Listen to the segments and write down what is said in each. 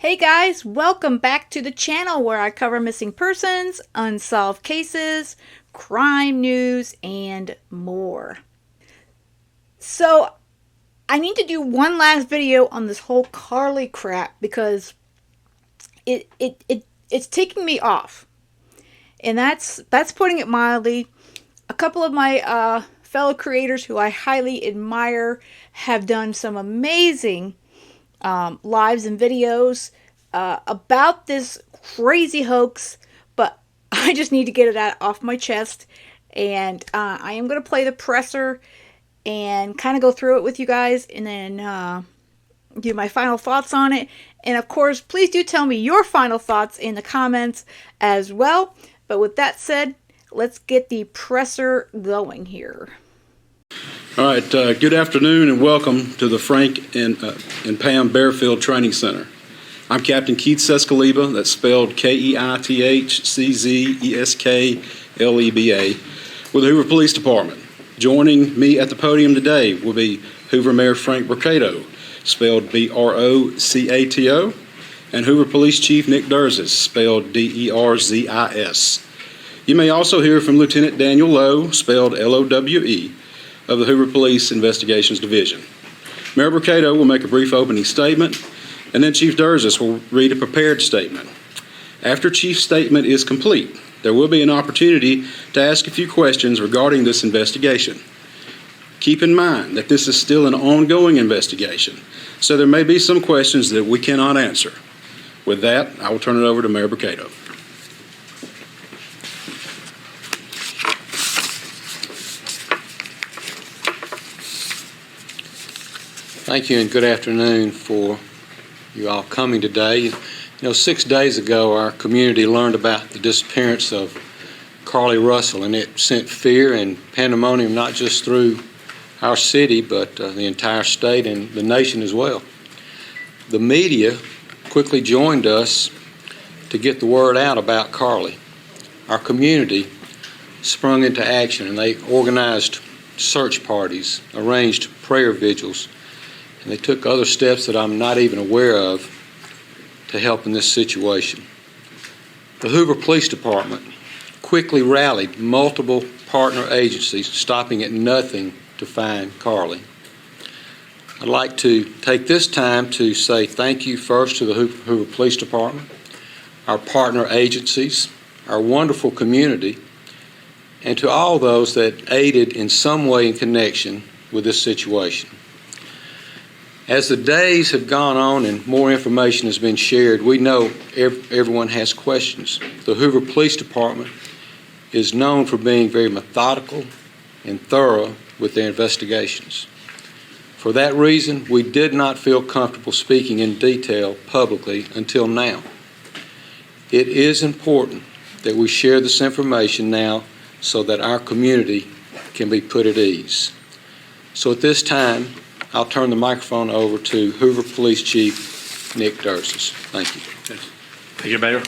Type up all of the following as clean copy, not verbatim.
Hey guys, welcome back to the channel where I cover missing persons, unsolved cases, crime news, and more. So, I need to do one last video on this whole Carlee crap because it's taking me off. And that's putting it mildly. A couple of my fellow creators who I highly admire have done some amazing lives and videos about this crazy hoax, but I just need to get it off my chest. And I am going to play the presser and kind of go through it with you guys and then do my final thoughts on it. And of course, please do tell me your final thoughts in the comments as well. But with that said, let's get the presser going here. All right, good afternoon and welcome to the Frank and Pam Bearfield Training Center. I'm Captain Keith Sescaleba, that's spelled Keithczeska, with the Hoover Police Department. Joining me at the podium today will be Hoover Mayor Frank Brocato, spelled Brocato, and Hoover Police Chief Nick Durzis, spelled Derzis. You may also hear from Lieutenant Daniel Lowe, spelled Lowe, of the Hoover Police Investigations Division. Mayor Brocato will make a brief opening statement, and then Chief Durzis will read a prepared statement. After Chief's statement is complete, there will be an opportunity to ask a few questions regarding this investigation. Keep in mind that this is still an ongoing investigation, so there may be some questions that we cannot answer. With that, I will turn it over to Mayor Brocato. Thank you and good afternoon for you all coming today. You know, 6 days ago our community learned about the disappearance of Carlee Rusell, and it sent fear and pandemonium not just through our city but the entire state and the nation as well. The media quickly joined us to get the word out about Carlee. Our community sprung into action and they organized search parties, arranged prayer vigils, and they took other steps that I'm not even aware of to help in this situation. The Hoover Police Department quickly rallied multiple partner agencies, stopping at nothing to find Carlee. I'd like to take this time to say thank you first to the Hoover Police Department, our partner agencies, our wonderful community, and to all those that aided in some way in connection with this situation. As the days have gone on and more information has been shared, we know everyone has questions. The Hoover Police Department is known for being very methodical and thorough with their investigations. For that reason, we did not feel comfortable speaking in detail publicly until now. It is important that we share this information now so that our community can be put at ease. So at this time, I'll turn the microphone over to Hoover Police Chief Nick Durzis. Thank you. Thank you, Mayor.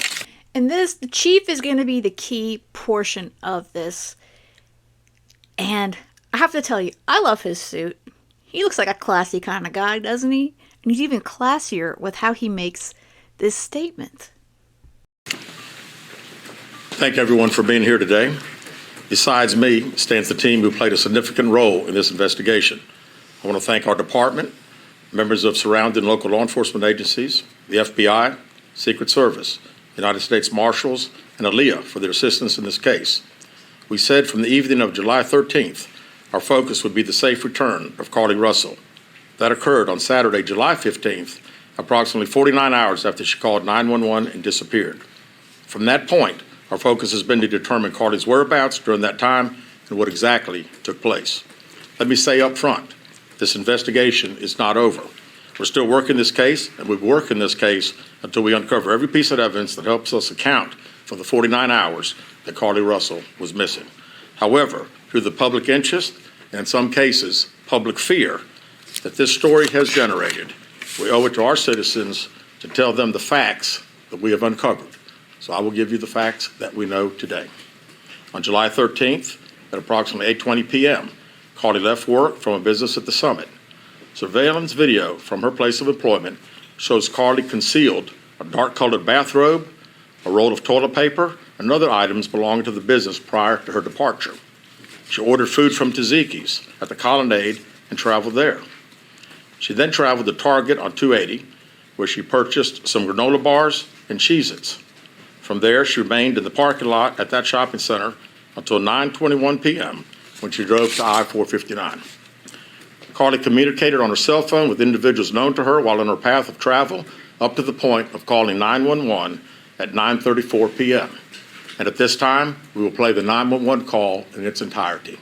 And the chief is going to be the key portion of this. And I have to tell you, I love his suit. He looks like a classy kind of guy, doesn't he? And he's even classier with how he makes this statement. Thank everyone for being here today. Besides me stands the team who played a significant role in this investigation. I want to thank our department, members of surrounding local law enforcement agencies, the FBI, Secret Service, United States Marshals, and ALEA for their assistance in this case. We said from the evening of July 13th, our focus would be the safe return of Carlee Rusell. That occurred on Saturday, July 15th, approximately 49 hours after she called 911 and disappeared. From that point, our focus has been to determine Carlee's whereabouts during that time and what exactly took place. Let me say up front, this investigation is not over. We're still working this case, and we'll work in this case until we uncover every piece of evidence that helps us account for the 49 hours that Carlee Rusell was missing. However, through the public interest, and in some cases, public fear that this story has generated, we owe it to our citizens to tell them the facts that we have uncovered. So I will give you the facts that we know today. On July 13th, at approximately 8:20 p.m., Carlee left work from a business at the Summit. Surveillance video from her place of employment shows Carlee concealed a dark-colored bathrobe, a roll of toilet paper, and other items belonging to the business prior to her departure. She ordered food from Taziki's at the Colonnade and traveled there. She then traveled to Target on 280, where she purchased some granola bars and Cheez-Its. From there, she remained in the parking lot at that shopping center until 9:21 p.m. when she drove to I-459. Carlee communicated on her cell phone with individuals known to her while on her path of travel up to the point of calling 911 at 9:34 p.m. And at this time, we will play the 911 call in its entirety.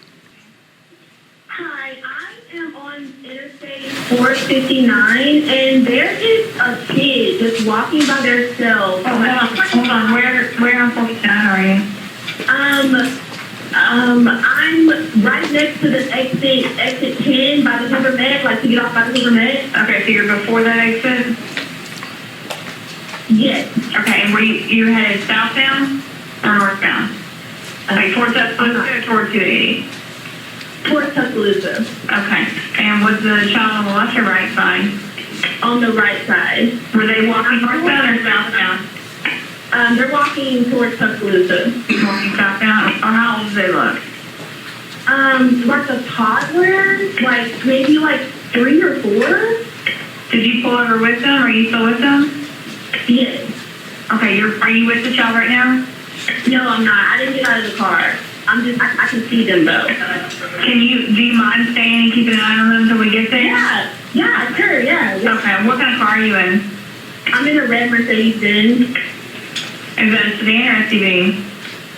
Hi, I am on Interstate 459, and there is a kid just walking by themselves. Hold on. Where on 459 are you? I'm right next to the exit 10 by the Hoover Med, like to get off by the Hoover Med. Okay, so you're before that exit? Yes. Okay, and were you headed southbound or northbound? Like towards Tuscaloosa or towards 280? Towards Tuscaloosa. Okay, and was the child on the left or right side? On the right side. Were they walking northbound or southbound? They're walking towards Tuscaloosa. Walking southbound? Or how old do they look? Like a toddler, like maybe like 3 or 4. Did you pull over with them? Are you still with them? Yes. Okay, are you with the child right now? No, I'm not. I didn't get out of the car. I can see them though. Do you mind staying and keeping an eye on them until we get there? Yeah, sure, yeah. Okay, what kind of car are you in? I'm in a red Mercedes-Benz Is that a sedan or SUV?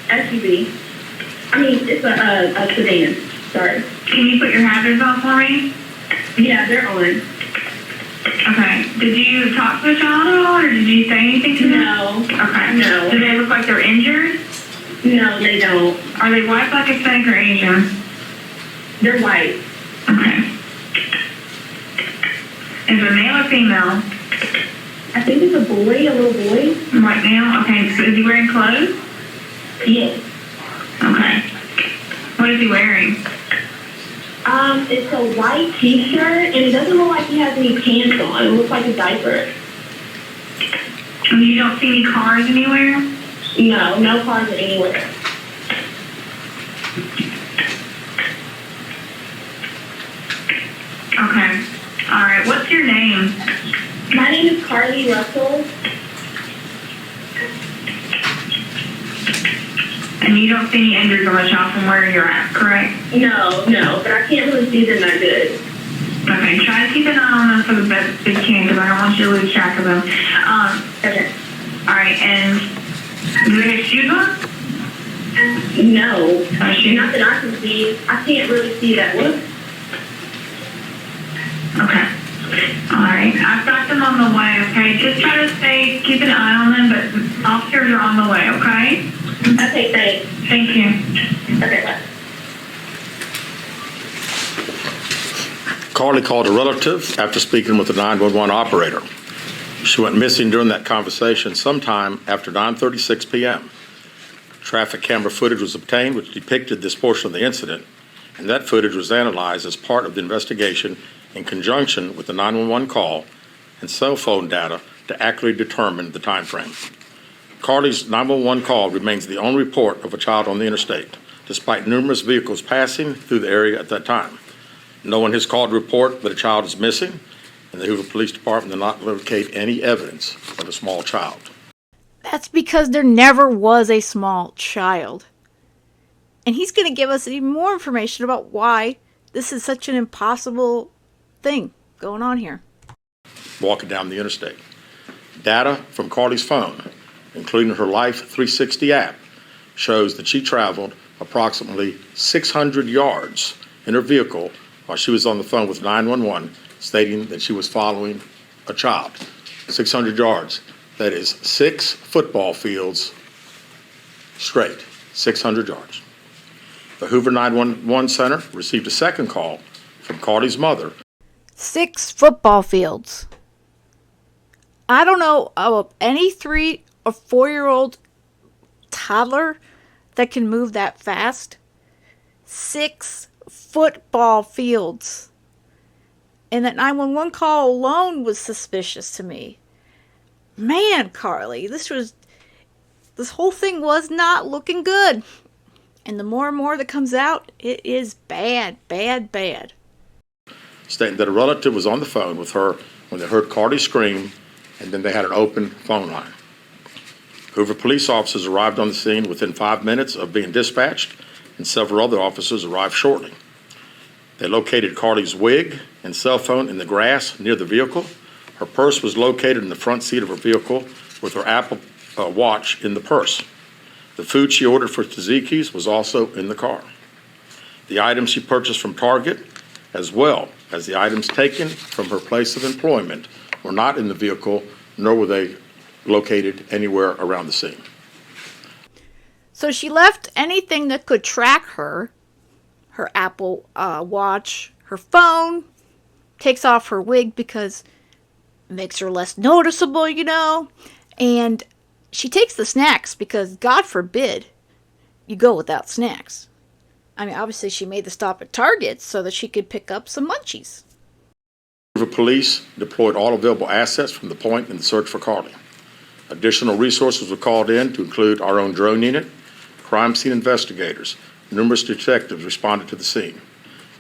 SUV. I mean, it's a sedan. Sorry. Can you put your hazards on for me? Yeah, they're on. Okay. Did you talk to the child at all, or did you say anything to them? No. Okay. No. Do they look like they're injured? No, they don't. Are they white, black, Hispanic, or Asian? They're white. Okay. Is it male or female? I think it's a boy, a little boy. White male? Okay. So is he wearing clothes? Yes. Okay. What is he wearing? It's a white t-shirt, and it doesn't look like he has any pants on. It looks like a diaper. And you don't see any cars anywhere? No cars anywhere. Okay. All right. What's your name? My name is Carlee Rusell. And you don't see any injuries on the child from where you're at, correct? No, but I can't really see them that good. Okay. Try to keep an eye on them for the best that you can, because I don't want you to lose track of them. Okay. All right. And do they have shoes on? No. Shoes? Not that I can see. I can't really see that one. Okay. All right. I've got them on the way, okay? Just try to keep an eye on them, but officers are on the way, okay? Okay, thanks. Thank you. Okay, bye. Carlee called a relative after speaking with the 911 operator. She went missing during that conversation sometime after 9:36 p.m. Traffic camera footage was obtained which depicted this portion of the incident, and that footage was analyzed as part of the investigation in conjunction with the 911 call and cell phone data to accurately determine the time frame. Carlee's 911 call remains the only report of a child on the interstate, despite numerous vehicles passing through the area at that time. No one has called to report that a child is missing, and the Hoover Police Department did not locate any evidence of a small child. That's because there never was a small child. And he's going to give us even more information about why this is such an impossible thing going on here. Walking down the interstate. Data from Carlee's phone, including her Life 360 app, shows that she traveled approximately 600 yards in her vehicle while she was on the phone with 911, stating that she was following a child. 600 yards. That is 6 football fields straight, 600 yards. The Hoover 911 Center received a second call from Carlee's mother. 6 football fields. I don't know of any 3 or 4-year-old toddler that can move that fast. 6 football fields. And that 911 call alone was suspicious to me. Man, Carlee, this whole thing was not looking good. And the more and more that comes out, it is bad, bad, bad. Stating that a relative was on the phone with her when they heard Carlee scream, and then they had an open phone line. Hoover police officers arrived on the scene within 5 minutes of being dispatched, and several other officers arrived shortly. They located Carlee's wig and cell phone in the grass near the vehicle. Her purse was located in the front seat of her vehicle with her Apple Watch in the purse. The food she ordered for tzatziki's was also in the car. The items she purchased from Target, as well as the items taken from her place of employment, were not in the vehicle, nor were they located anywhere around the scene. So she left anything that could track her Apple Watch, her phone, takes off her wig because it makes her less noticeable, and she takes the snacks because, God forbid, you go without snacks. I mean, obviously she made the stop at Target so that she could pick up some munchies. Hoover police deployed all available assets from the point in the search for Carlee. Additional resources were called in to include our own drone unit, crime scene investigators. Numerous detectives responded to the scene.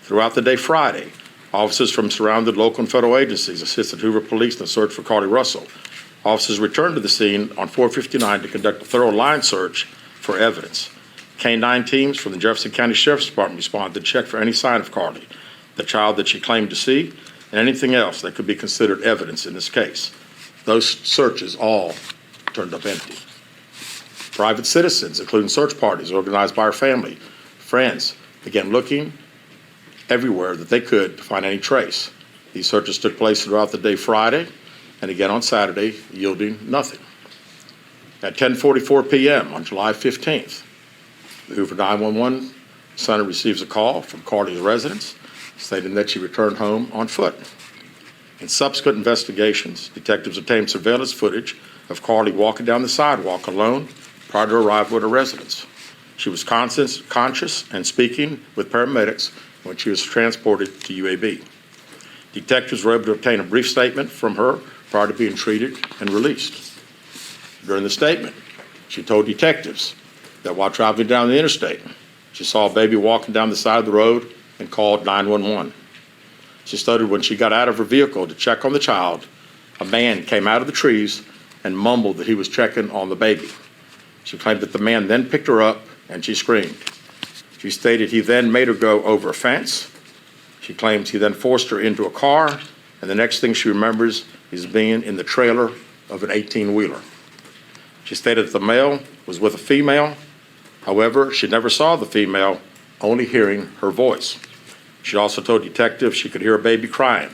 Throughout the day Friday, officers from surrounding local and federal agencies assisted Hoover police in the search for Carlee Rusell. Officers returned to the scene on 459 to conduct a thorough line search for evidence. K-9 teams from the Jefferson County Sheriff's Department responded to check for any sign of Carlee, the child that she claimed to see, and anything else that could be considered evidence in this case. Those searches all turned up empty. Private citizens, including search parties organized by our family, friends, began looking everywhere that they could to find any trace. These searches took place throughout the day Friday and again on Saturday, yielding nothing. At 10:44 p.m. on July 15th, the Hoover 911 center receives a call from Carlee's residence stating that she returned home on foot. In subsequent investigations, detectives obtained surveillance footage of Carlee walking down the sidewalk alone prior to arrival at her residence. She was conscious and speaking with paramedics when she was transported to UAB. Detectives were able to obtain a brief statement from her prior to being treated and released. During the statement, she told detectives that while traveling down the interstate, she saw a baby walking down the side of the road and called 911. She stated when she got out of her vehicle to check on the child, a man came out of the trees and mumbled that he was checking on the baby. She claimed that the man then picked her up and she screamed. She stated he then made her go over a fence. She claims he then forced her into a car, and the next thing she remembers is being in the trailer of an 18-wheeler. She stated that the male was with a female. However, she never saw the female, only hearing her voice. She also told detectives she could hear a baby crying.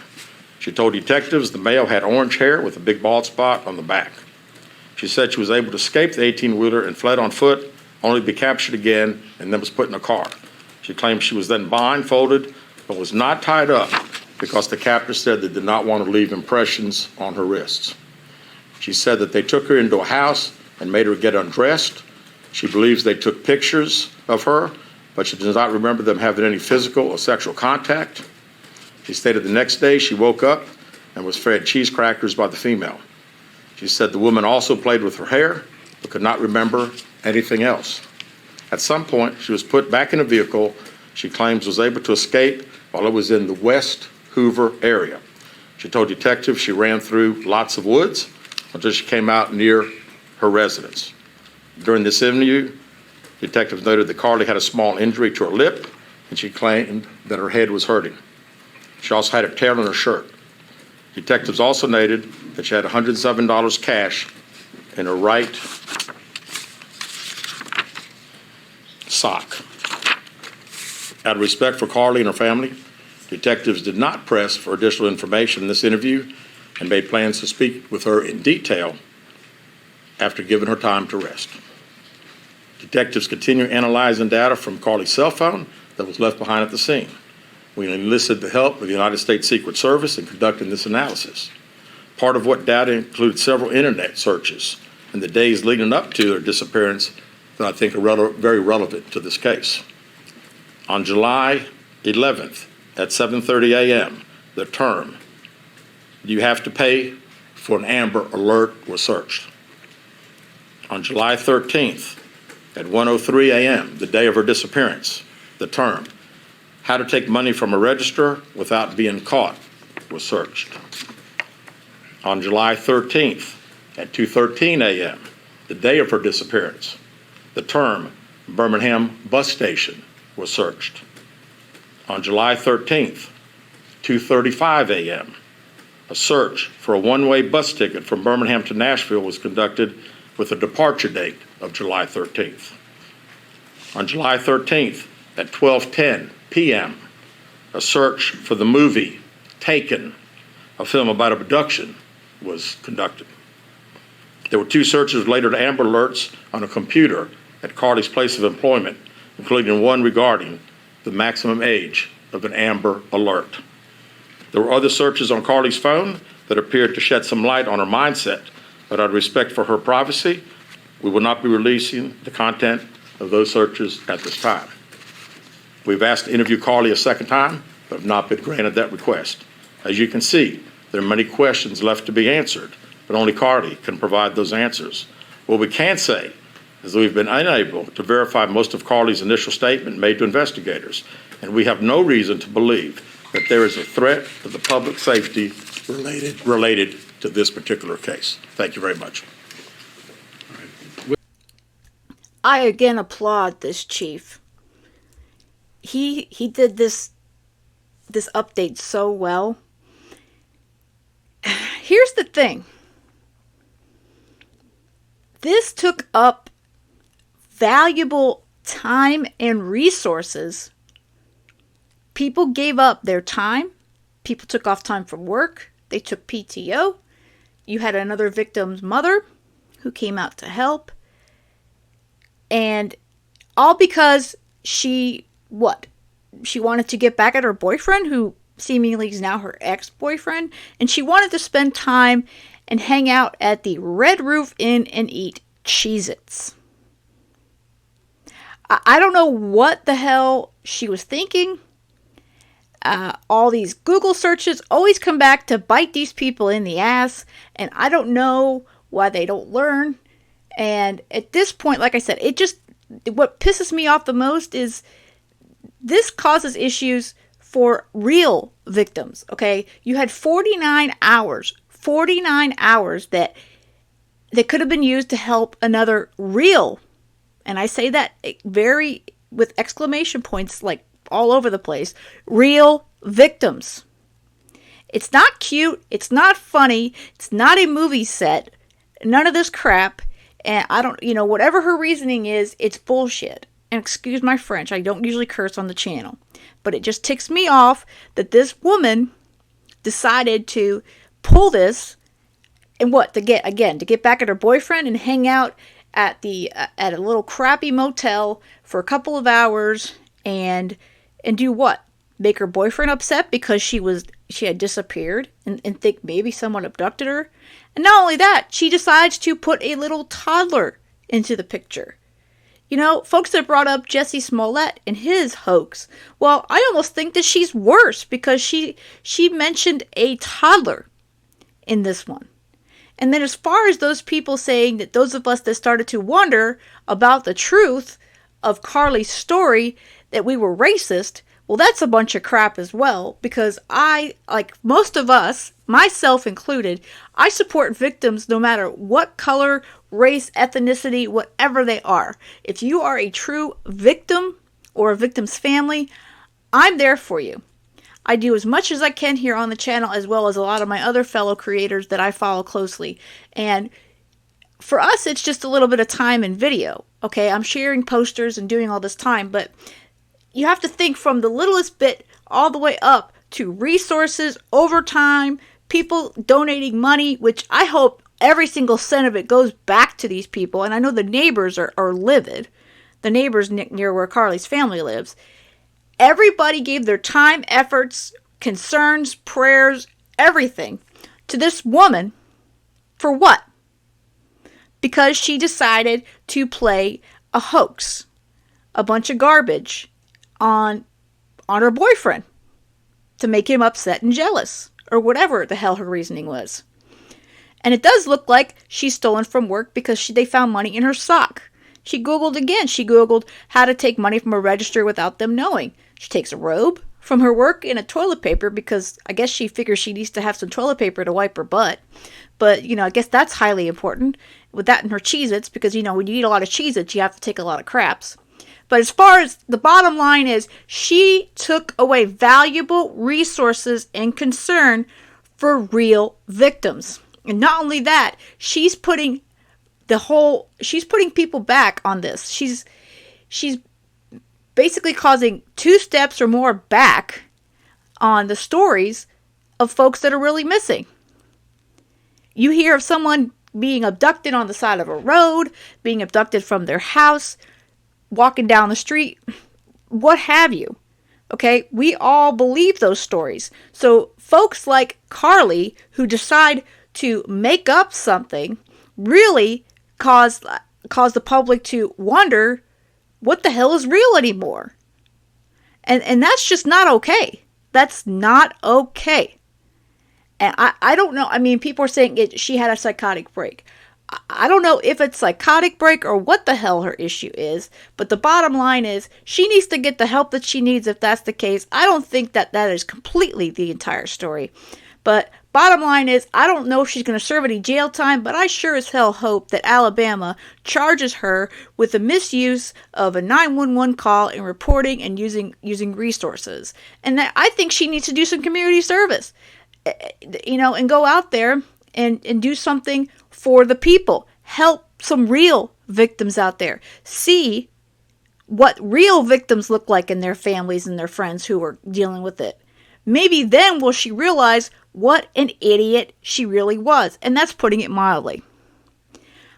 She told detectives the male had orange hair with a big bald spot on the back. She said she was able to escape the 18-wheeler and fled on foot, only to be captured again and then was put in a car. She claimed she was then blindfolded but was not tied up because the captors said they did not want to leave impressions on her wrists. She said that they took her into a house and made her get undressed. She believes they took pictures of her, but she does not remember them having any physical or sexual contact. She stated the next day she woke up and was fed cheese crackers by the female. She said the woman also played with her hair, but could not remember anything else. At some point, she was put back in a vehicle she claims was able to escape while it was in the West Hoover area. She told detectives she ran through lots of woods until she came out near her residence. During this interview, detectives noted that Carlee had a small injury to her lip, and she claimed that her head was hurting. She also had a tear in her shirt. Detectives also noted that she had $107 cash in her right sock. Out of respect for Carlee and her family, detectives did not press for additional information in this interview and made plans to speak with her in detail after giving her time to rest. Detectives continue analyzing data from Carlee's cell phone that was left behind at the scene. We enlisted the help of the United States Secret Service in conducting this analysis. Part of what data included several internet searches in the days leading up to her disappearance that I think are very relevant to this case. On July 11th at 7:30 a.m., the term, "You have to pay for an Amber Alert was searched. On July 13th, at 1:03 a.m., the day of her disappearance, the term, "How to take money from a register without being caught," was searched. On July 13th, at 2:13 a.m., the day of her disappearance, the term, "Birmingham Bus Station," was searched. On July 13th, 2:35 a.m., a search for a one-way bus ticket from Birmingham to Nashville was conducted with a departure date of July 13th. On July 13th, at 12:10 p.m., a search for the movie Taken, a film about abduction, was conducted. There were 2 searches related to Amber Alerts on a computer at Carlee's place of employment, including one regarding the maximum age of an Amber Alert. There were other searches on Carlee's phone that appeared to shed some light on her mindset, but out of respect for her privacy, we will not be releasing the content of those searches at this time. We've asked to interview Carlee a second time, but have not been granted that request. As you can see, there are many questions left to be answered, but only Carlee can provide those answers. What we can say is that we've been unable to verify most of Carlee's initial statement made to investigators, and we have no reason to believe that there is a threat to the public safety related to this particular case. Thank you very much. I again applaud this chief. He did this update so well. Here's the thing. This took up valuable time and resources. People gave up their time. People took off time from work. They took PTO. You had another victim's mother who came out to help. And all because she wanted to get back at her boyfriend, who seemingly is now her ex-boyfriend, and she wanted to spend time and hang out at the Red Roof Inn and eat Cheez-Its. I don't know what the hell she was thinking. All these Google searches always come back to bite these people in the ass, and I don't know why they don't learn. And at this point, like I said, what pisses me off the most is this causes issues for real victims, okay? You had 49 hours that could have been used to help another real, and I say that very with exclamation points like all over the place, real victims. It's not cute, it's not funny, it's not a movie set, none of this crap. And I don't, whatever her reasoning is, it's bullshit. And excuse my French, I don't usually curse on the channel. But it just ticks me off that this woman decided to pull this and to get back at her boyfriend and hang out at a little crappy motel for a couple of hours and do what? Make her boyfriend upset because she had disappeared and think maybe someone abducted her. And not only that, she decides to put a little toddler into the picture. Folks that brought up Jesse Smollett and his hoax. Well, I almost think that she's worse because she mentioned a toddler in this one. And then as far as those people saying that those of us that started to wonder about the truth of Carlee's story, that we were racist, well, that's a bunch of crap as well, because I, like most of us, myself included, I support victims no matter what color, race, ethnicity, whatever they are. If you are a true victim or a victim's family, I'm there for you. I do as much as I can here on the channel, as well as a lot of my other fellow creators that I follow closely. And for us, it's just a little bit of time and video. Okay, I'm sharing posters and doing all this time, but you have to think from the littlest bit all the way up to resources, overtime, people donating money, which I hope every single cent of it goes back to these people. And I know the neighbors are livid. The neighbors near where Carlee's family lives. Everybody gave their time, efforts, concerns, prayers, everything to this woman for what? Because she decided to play a hoax, a bunch of garbage on her boyfriend to make him upset and jealous, or whatever the hell her reasoning was. And it does look like she's stolen from work because they found money in her sock. She Googled again. She Googled how to take money from a register without them knowing. She takes a robe from her work and a toilet paper because I guess she figures she needs to have some toilet paper to wipe her butt. But, I guess that's highly important with that and her Cheez-Its because, when you eat a lot of Cheez-Its, you have to take a lot of craps. But as far as the bottom line is, she took away valuable resources and concern for real victims. And not only that, she's putting people back on this. She's basically causing 2 steps or more back on the stories of folks that are really missing. You hear of someone being abducted on the side of a road, being abducted from their house, walking down the street, what have you. Okay, we all believe those stories. So folks like Carlee, who decide to make up something, really cause the public to wonder what the hell is real anymore. And that's just not okay. That's not okay. And I don't know. I mean, people are saying she had a psychotic break. I don't know if it's psychotic break or what the hell her issue is, but the bottom line is she needs to get the help that she needs if that's the case. I don't think that is completely the entire story. But bottom line is, I don't know if she's going to serve any jail time, but I sure as hell hope that Alabama charges her with the misuse of a 911 call and reporting and using resources. And that I think she needs to do some community service, and go out there and do something for the people. Help some real victims out there. See what real victims look like in their families and their friends who are dealing with it. Maybe then will she realize what an idiot she really was. And that's putting it mildly.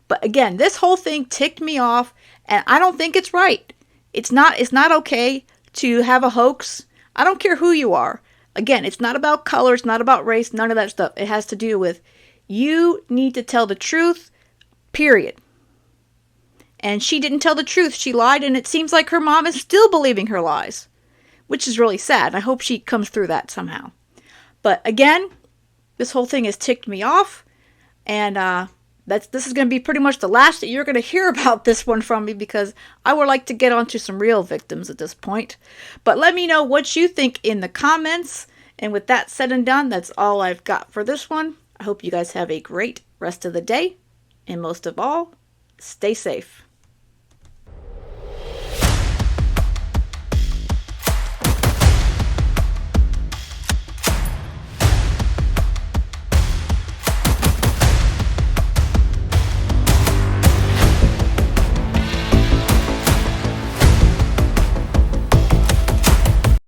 But again, this whole thing ticked me off, and I don't think it's right. It's not okay to have a hoax. I don't care who you are. Again, it's not about color, it's not about race, none of that stuff. It has to do with you need to tell the truth, period. And she didn't tell the truth. She lied, and it seems like her mom is still believing her lies, which is really sad. I hope she comes through that somehow. But again, this whole thing has ticked me off, and this is going to be pretty much the last that you're going to hear about this one from me because I would like to get onto some real victims at this point. But let me know what you think in the comments. And with that said and done, that's all I've got for this one. I hope you guys have a great rest of the day. And most of all, stay safe.